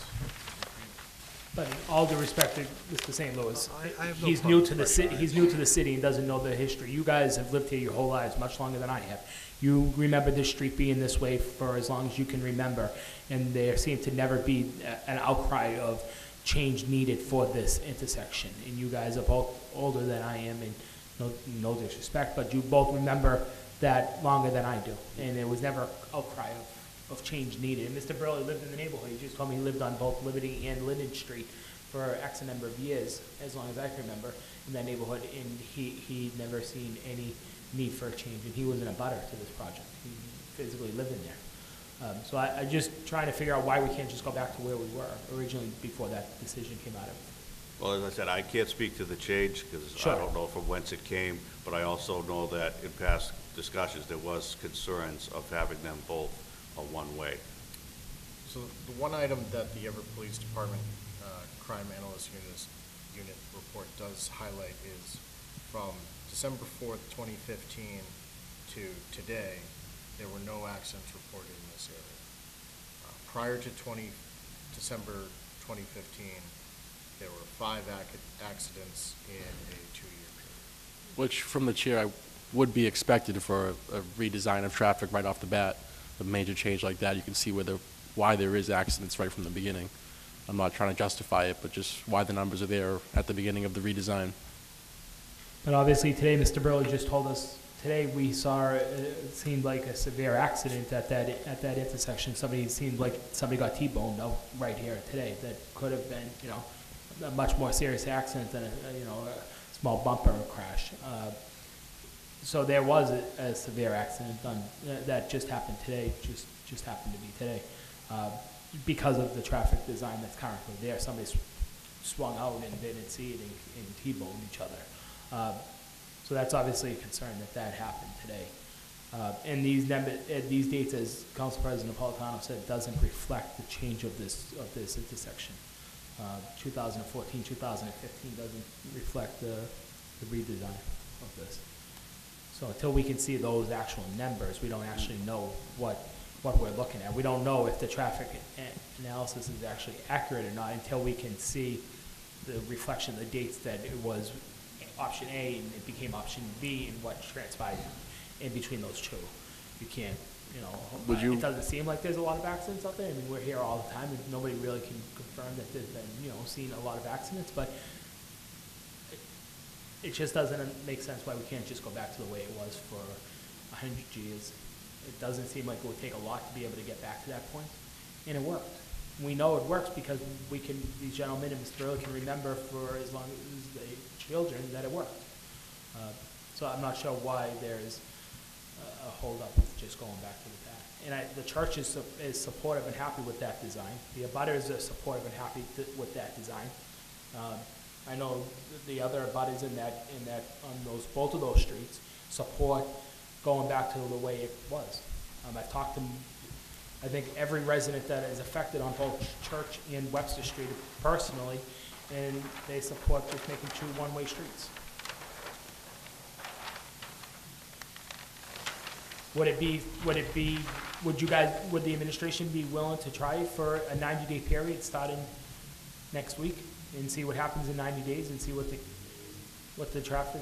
But in all due respect to Mr. St. Louis, I have no he's problem new to the city. He's new to the city and doesn't know the history. You guys have lived here your whole lives, much longer than I have. You remember this street being this way for as long as you can remember, and there seemed to never be an outcry of change needed for this intersection. And you guys are both older than I am, and no disrespect, but you both remember that longer than I do, and there was never an outcry of change needed. And Mr. Burley lived in the neighborhood. He just told me he lived on both Liberty and Linden Street for X number of years, as long as I can remember, in that neighborhood, and he'd never seen any need for a change, and he wasn't a butter to this project. He physically lived in there. So I just trying to figure out why we can't just go back to where we were originally before that decision came out of. Well, as I said, I can't speak to the change because Sure. I don't know from whence it came, but I also know that in past discussions, there was concerns of having them both a one-way. So the one item that the Everett Police Department Crime Analyst Unit report does highlight is from December 4th, 2015 to today, there were no accidents reported in this area. Prior to December 2015, there were 5 accidents in a 2-year period. Which, from the chair, would be expected for a redesign of traffic right off the bat. A major change like that, you can see why there is accidents right from the beginning. I'm not trying to justify it, but just why the numbers are there at the beginning of the redesign. But obviously today, Mr. Burley just told us, today we saw, it seemed like a severe accident at that intersection. Seemed like somebody got T-boned out right here today. That could have been, a much more serious accident than a small bumper crash. So there was a severe accident done that just happened today. Just happened to be today. because of the traffic design that's currently there. Somebody swung out and didn't see it and T-boned each other. So that's obviously a concern that happened today. And these dates, as Council President Napolitano said, doesn't reflect the change of this intersection. 2014, 2015 doesn't reflect the redesign of this. So until we can see those actual numbers, we don't actually know what we're looking at. We don't know if the traffic analysis is actually accurate or not until we can see the reflection of the dates that it was option A and it became option B and what transpired in between those two. You can't, it doesn't seem like there's a lot of accidents out there. I mean, we're here all the time and nobody really can confirm that there's been, seen a lot of accidents, but it just doesn't make sense why we can't just go back to the way it was for 100 years. It doesn't seem like it would take a lot to be able to get back to that point, and it worked. We know it works because these gentlemen and Mr. Early can remember for as long as they children that it worked. So I'm not sure why there's a holdup with just going back to the back. And the church is supportive and happy with that design. The abutters are supportive and happy with that design. I know the other abutters on both of those streets support going back to the way it was. I've talked to, I think, every resident that is affected on both Church and Webster Street personally, and they support just making 2 one-way streets. Would the administration be willing to try for a 90-day period starting next week and see what happens in 90 days and see what the traffic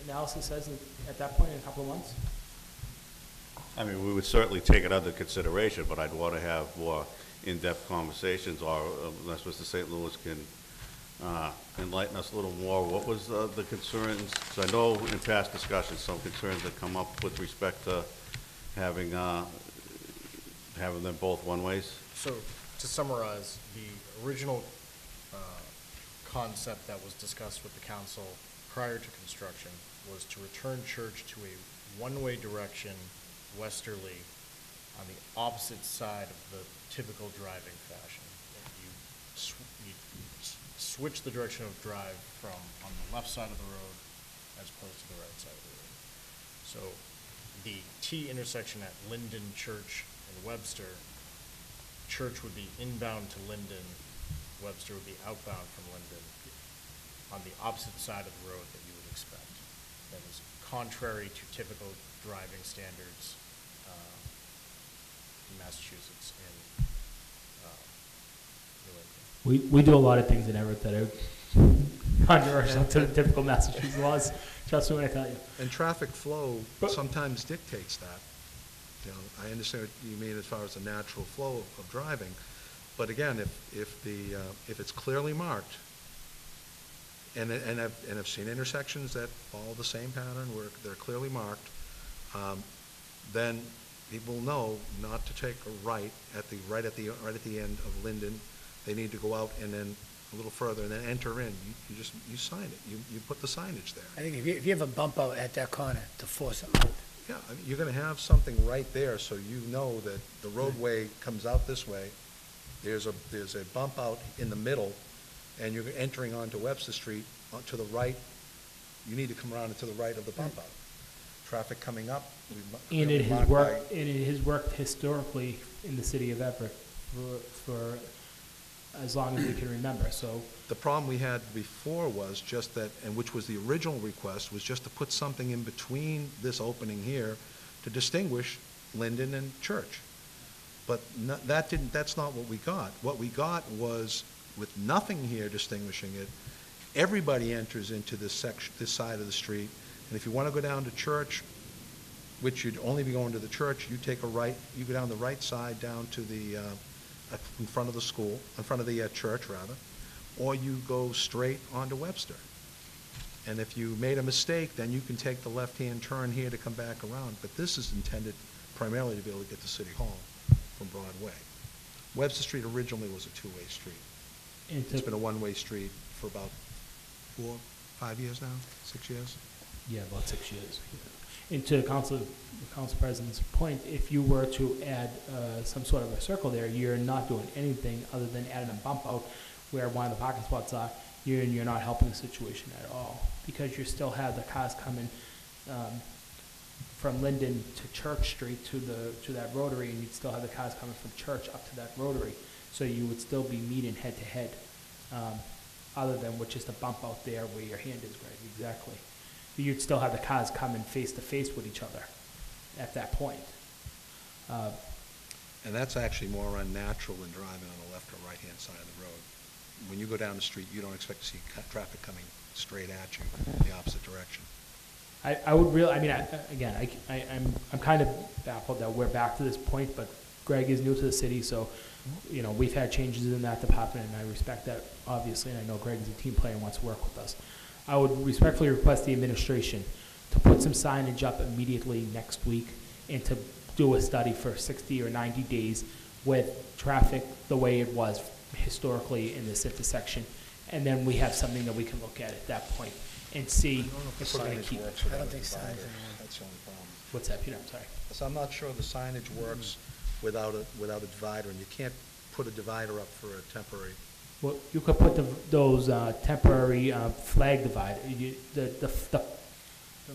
analysis says at that point in a couple of months? I mean, we would certainly take it under consideration, but I'd want to have more in-depth conversations, or unless Mr. St. Louis can enlighten us a little more. What was the concerns? Because I know in past discussions, some concerns that come up with respect to having them both one-ways. So, to summarize, the original concept that was discussed with the council prior to construction was to return Church to a one-way direction westerly on the opposite side of the typical driving fashion. You switch the direction of drive from on the left side of the road as opposed to the right side of the road. So the T intersection at Linden, Church, and Webster, Church would be inbound to Linden, Webster would be outbound from Linden on the opposite side of the road that you would expect. That is contrary to typical driving standards in Massachusetts and New England. We do a lot of things in Everett that are controversial to the typical Massachusetts laws. Trust me when I tell you. And traffic flow sometimes dictates that. I understand what you mean as far as the natural flow of driving, but again, if it's clearly marked, and I've seen intersections that follow the same pattern where they're clearly marked, then people know not to take a right at the end of Linden. They need to go out and then a little further and then enter in. You sign it. You put the signage there. I think if you have a bump out at that corner to force them out. Yeah, I mean, you're going to have something right there so you know that the roadway comes out this way. There's a bump out in the middle, and you're entering onto Webster Street to the right. You need to come around to the right of the bump out. Traffic coming up. And it has worked historically in the city of Everett for as long as we can remember. So the problem we had before was just that, and which was the original request, was just to put something in between this opening here to distinguish Linden and Church. But that's not what we got. What we got was, with nothing here distinguishing it, everybody enters into this side of the street, and if you want to go down to Church, which you'd only be going to the church, you take a right, you go down the right side down to the, in front of the school, in front of the church rather, or you go straight onto Webster. And if you made a mistake, then you can take the left-hand turn here to come back around. But this is intended primarily to be able to get to City Hall from Broadway. Webster Street originally was a two-way street. It's been a one-way street for about 4, 5 years now, 6 years. Yeah, about 6 years. And to the council president's point, if you were to add some sort of a circle there, you're not doing anything other than adding a bump out where one of the parking spots are. You're not helping the situation at all, because you still have the cars coming from Linden to Church Street to that rotary, and you'd still have the cars coming from Church up to that rotary. So you would still be meeting head to head, other than with just a bump out there where your hand is, Greg, exactly. You'd still have the cars coming face to face with each other at that point. And that's actually more unnatural than driving on the left or right-hand side of the road. When you go down the street, you don't expect to see traffic coming straight at you in the opposite direction. I'm kind of baffled that we're back to this point, but Greg is new to the city, so, we've had changes in that department, and I respect that, obviously, and I know Greg is a team player and wants to work with us. I would respectfully request the administration to put some signage up immediately next week and to do a study for 60 or 90 days with traffic the way it was historically in this intersection. And then we have something that we can look at that point and see if we're going to keep. I don't think signs anymore. That's the only problem. What's that, Peter? I'm sorry. So I'm not sure the signage works without a divider, and you can't put a divider up for a temporary. Well, you could put those temporary flag divider, the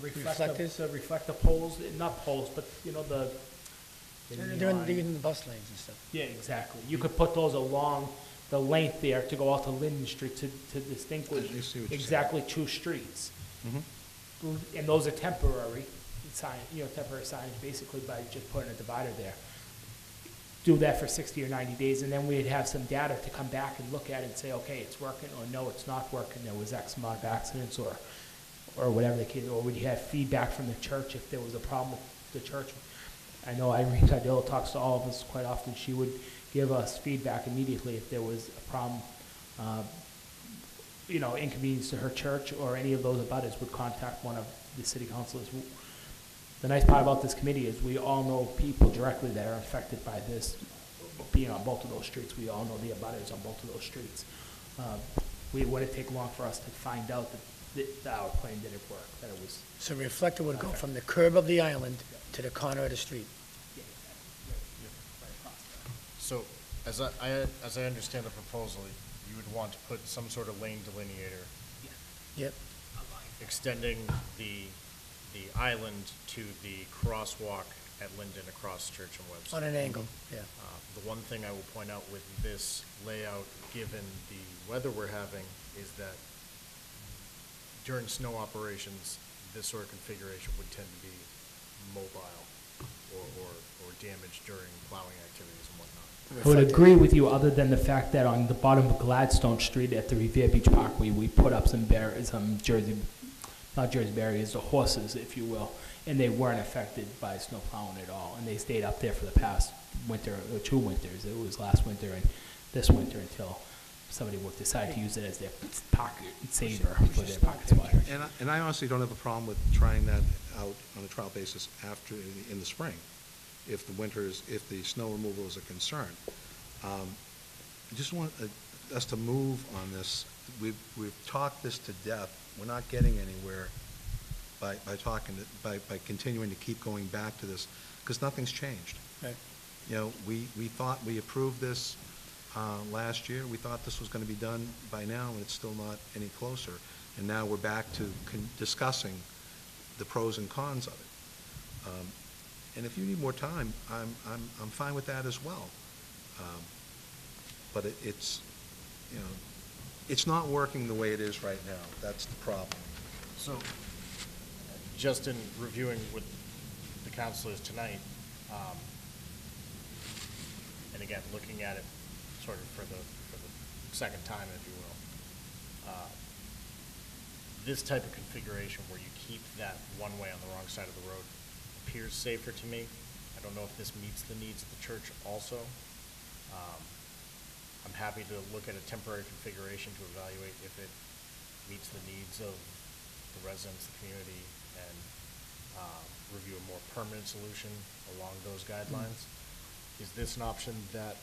Reflectors? the reflector poles, not poles, but They're in the bus lanes and stuff. Yeah, exactly. You could put those along the length there to go out to Linden Street to distinguish I see what you're exactly two streets. Mhm. And those are temporary temporary signage, basically, by just putting a divider there. Do that for 60 or 90 days, and then we'd have some data to come back and look at and say, okay, it's working, or no, it's not working, there was X amount of accidents, or whatever the case, or we'd have feedback from the church if there was a problem with the church. I know Irene Cardillo talks to all of us quite often. She would give us feedback immediately if there was a problem, inconvenience to her church, or any of those abutters would contact one of the city councilors. The nice part about this committee is we all know people directly that are affected by this, being on both of those streets. We all know the abutters on both of those streets. It wouldn't take long for us to find out that our plan didn't work, that it was. So reflector would go from the curb of the island to the corner of the street. So, as I understand the proposal, you would want to put some sort of lane delineator Yep. extending the island to the crosswalk at Linden across Church and Webster. On an angle, yeah. The one thing I will point out with this layout, given the weather we're having, is that during snow operations, this sort of configuration would tend to be mobile or damaged during plowing activities and whatnot. I would agree with you, other than the fact that on the bottom of Gladstone Street at the Revere Beach Parkway, we put up some Jersey barriers, the horses, if you will, and they weren't affected by snow plowing at all, and they stayed up there for the past winter, or 2 winters. It was last winter and this winter, until somebody would decide to use it as their pocket saver for their pocket spot. And I honestly don't have a problem with trying that out on a trial basis in the spring, if the snow removal is a concern. I just want us to move on this. We've talked this to death. We're not getting anywhere by continuing to keep going back to this, because nothing's changed. Right. We thought we approved this last year. We thought this was going to be done by now, and it's still not any closer. And now we're back to discussing the pros and cons of it. And if you need more time, I'm fine with that as well. But it's not working the way it is right now. That's the problem. So, just in reviewing with the councilors tonight, and again, looking at it sort of for the second time, if you will, this type of configuration where you keep that one way on the wrong side of the road appears safer to me. I don't know if this meets the needs of the church also. I'm happy to look at a temporary configuration to evaluate if it meets the needs of the residents, the community, and review a more permanent solution along those guidelines. Is this an option that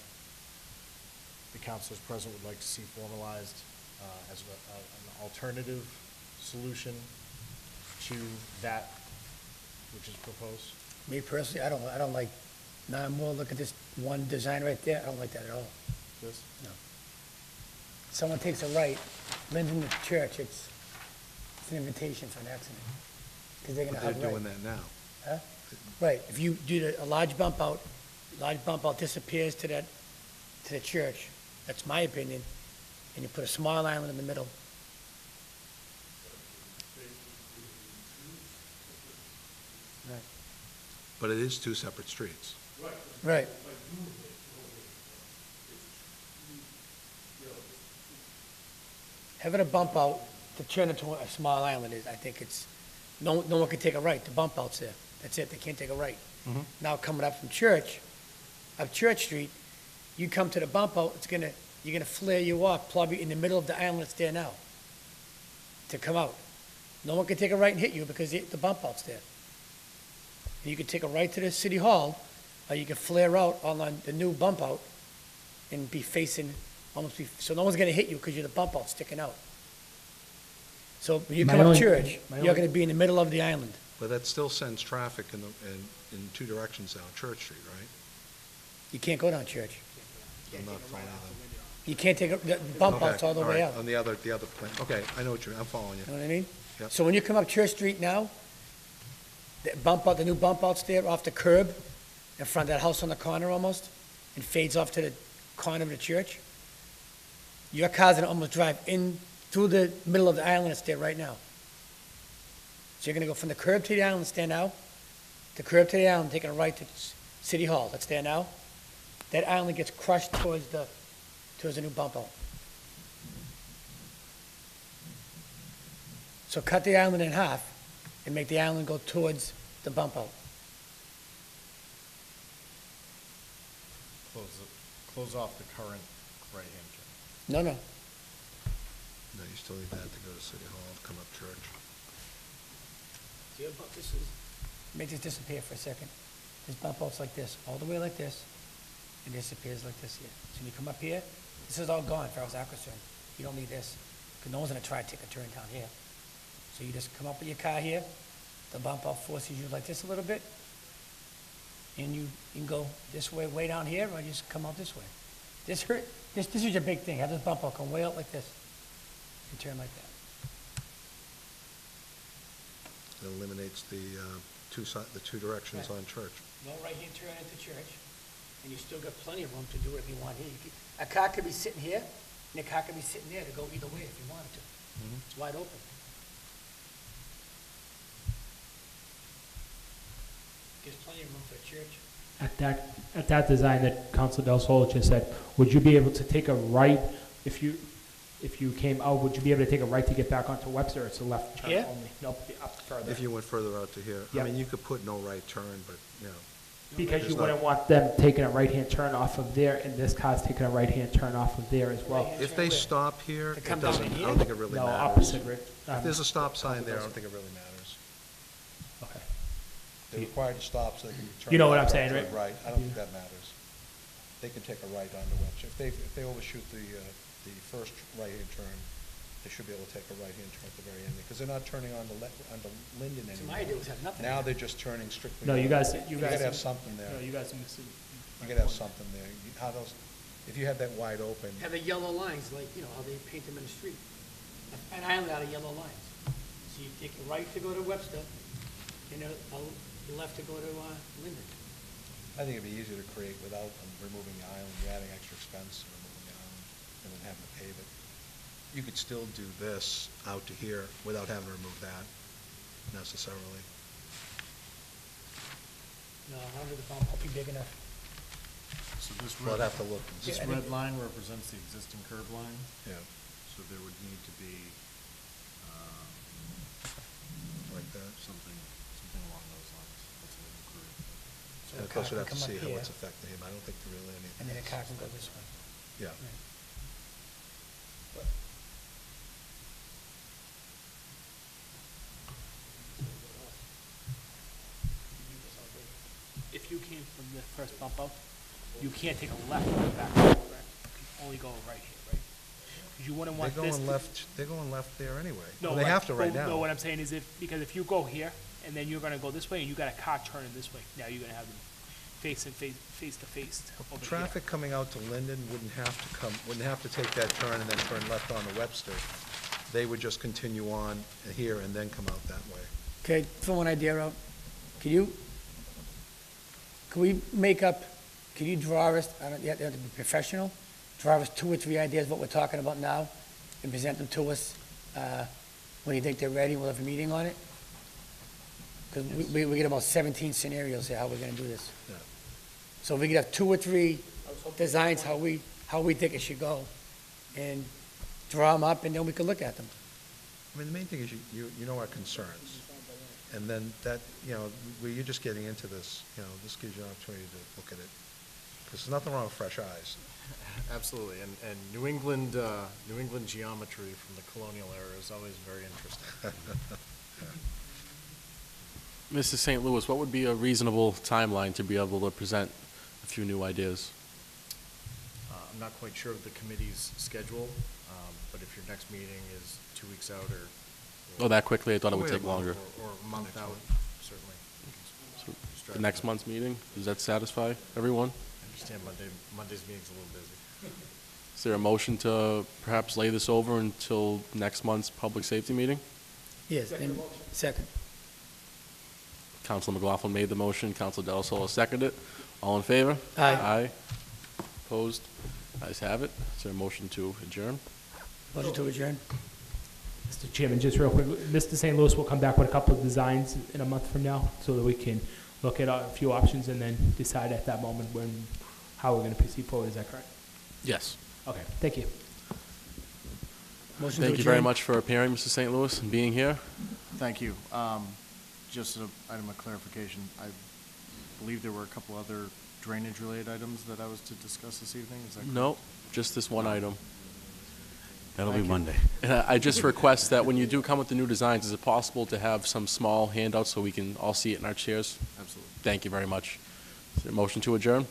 the councilors present would like to see formalized as an alternative solution to that which is proposed. Me personally, I don't like, now more, look at this one design right there, I don't like that at all. This? No. Someone takes a right, lands in the church, it's an invitation for an accident. Because they're gonna But they're have right. doing that now. Huh? Right, if you do a large bump out disappears to the church, that's my opinion, and you put a small island in the middle. Right. But it is two separate streets. Right. Having a bump out to turn into a small island is, I think it's, no one can take a right, the bump out's there, that's it, they can't take a right. Now coming up from Church, up Church Street, you come to the bump out, you're gonna flare you off, probably in the middle of the island that's there now, to come out. No one can take a right and hit you because the bump out's there. And you can take a right to the city hall, or you can flare out on the new bump out and be facing, so no one's gonna hit you because you're the bump out sticking out. So when you My come up only- Church, my you're only- gonna be in the middle of the island. But that still sends traffic in two directions down Church Street, right? You can't go down Church. I'm not following them. You can't take, the bump out's all the way out. On the other plan. Okay, I know what I'm following you. You know what I mean? Yep. So when you come up Church Street now, the new bump out's there off the curb, in front of that house on the corner almost, and fades off to the corner of the church. Your car's gonna almost drive in through the middle of the island that's there right now. So you're gonna go from the curb to the island that's there now, the curb to the island, taking a right to City Hall that's there now. That island gets crushed towards the new bump out. So cut the island in half and make the island go towards the bump out. Close off the current right-hand turn. No, no. No, you still need that to go to City Hall, come up Church. Make this disappear for a second. This bump out's like this, all the way like this, and disappears like this here. So when you come up here, this is all gone, as far as I'm concerned. You don't need this, because no one's gonna try to take a turn down here. So you just come up with your car here, the bump out forces you like this a little bit, and you can go this way, way down here, or you just come out this way. This is your big thing, have this bump out come way out like this, and turn like that. It eliminates the two directions Right. on Church. No right-hand turn into Church, and you still got plenty of room to do whatever you want here. A car could be sitting here, and a car could be sitting there to go either way if you wanted to. It's wide open. Gives plenty of room for a church. At that design that Council Del Sol just said, would you be able to take a right if you came out? Would you be able to take a right to get back onto Webster? Or it's a left turn Here? only. No, up further. If you went further out to here. I Yeah. mean, you could put no right turn, but, you know. Because There's you not- wouldn't want them taking a right-hand turn off of there, and this car's taking a right-hand turn off of there as well. Right-hand If they turn where? stop here, To it come down doesn't, in I here? don't think it really No, matters. opposite, Rick. If there's a stop sign there, I don't think it really matters. Okay. They're required to stop so they can turn. You know what I'm left or saying, turn right? Right, I don't think that matters. They can take a right onto Webster. If they overshoot the first right-hand turn, they should be able to take a right-hand turn at the very end, because they're not turning onto Linden So anymore. my idea was have nothing. Now they're just turning strictly. No, you on- guys. You gotta have something there. No, you guys are missing. You gotta have something there. If you have that wide open, Have the yellow lines, like, you know, how they paint them in the street. An island out of yellow lines. So you take a right to go to Webster, and a left to go to Linden. I think it'd be easier to create without removing the island. You're adding extra expense to removing the island and then having to pave it. You could still do this out to here without having to remove that necessarily. No, under the bump, will be big enough. So this Well, I'd red, have to look. and this see. I think- red line represents the existing curb line, Yeah, so there would need to be like that. something along those lines. That's a little crude. So And a of car course, we'd can have to come up see how here, it's affecting him. I don't think there really anything. and then a car can go this way. Yeah. If you came from the first bump out, you can't take a left and back, correct? You can only go right here, right? Because you wouldn't They're want this. going left, they're going left there anyway. No, Well, they right. have to right Well, now. No, what I'm saying is because if you go here and then you're gonna go this way, and you got a car turning this way. Now you're gonna have them face to face over here. Traffic coming out to Linden wouldn't have to take that turn and then turn left onto Webster. They would just continue on here and then come out that way. Okay, throw an idea out. Can you draw us, I don't, you have to be professional, draw us 2 or 3 ideas of what we're talking about now, and present them to us, when you think they're ready, we'll have a meeting on it? Because we get about 17 scenarios here, how we're gonna do this. Yeah. So if we could have 2 or 3 designs, how we think it should go, and draw them up, and then we can look at them. I mean, the main thing is you know our concerns. And then that, where you're just getting into this, this gives you an opportunity to look at it. Because there's nothing wrong with fresh eyes. Absolutely, and New England geometry from the colonial era is always very interesting. Mrs. St. Louis, what would be a reasonable timeline to be able to present a few new ideas? I'm not quite sure of the committee's schedule, but if your next meeting is 2 weeks out or. Oh, that quickly? I thought it would take longer. Or a month out, certainly. So the next month's meeting, does that satisfy everyone? I understand Monday's meeting's a little busy. Is there a motion to perhaps lay this over until next month's public safety meeting? Yes, and second. Councilor McLaughlin made the motion, Councilor Del Sol seconded it. All in favor? Aye. Aye. Opposed? Ayes have it. Is there a motion to adjourn? Motion to adjourn. Mr. Chairman, just real quick, Mr. St. Louis will come back with a couple of designs in a month from now, so that we can look at a few options and then decide at that moment how we're going to proceed forward. Is that correct? Yes. Okay, thank you. Motion to Thank you very adjourn. much for appearing, Mr. St. Louis, and being here. Thank you. Just an item of clarification. I believe there were a couple other drainage-related items that I was to discuss this evening. Is that correct? No, just this one item. That'll be Monday. And I just request that when you do come with the new designs, is it possible to have some small handouts so we can all see it in our chairs? Absolutely. Thank you very much. Is there a motion to adjourn?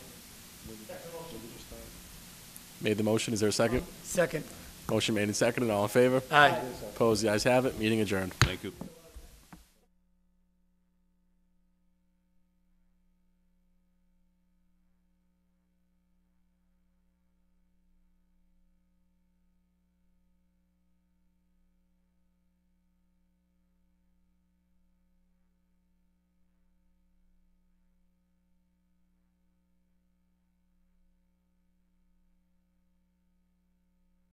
Made the motion. Is there a second? Second. Motion made and seconded. All in favor? Aye. Opposed? The ayes have it. Meeting adjourned. Thank you.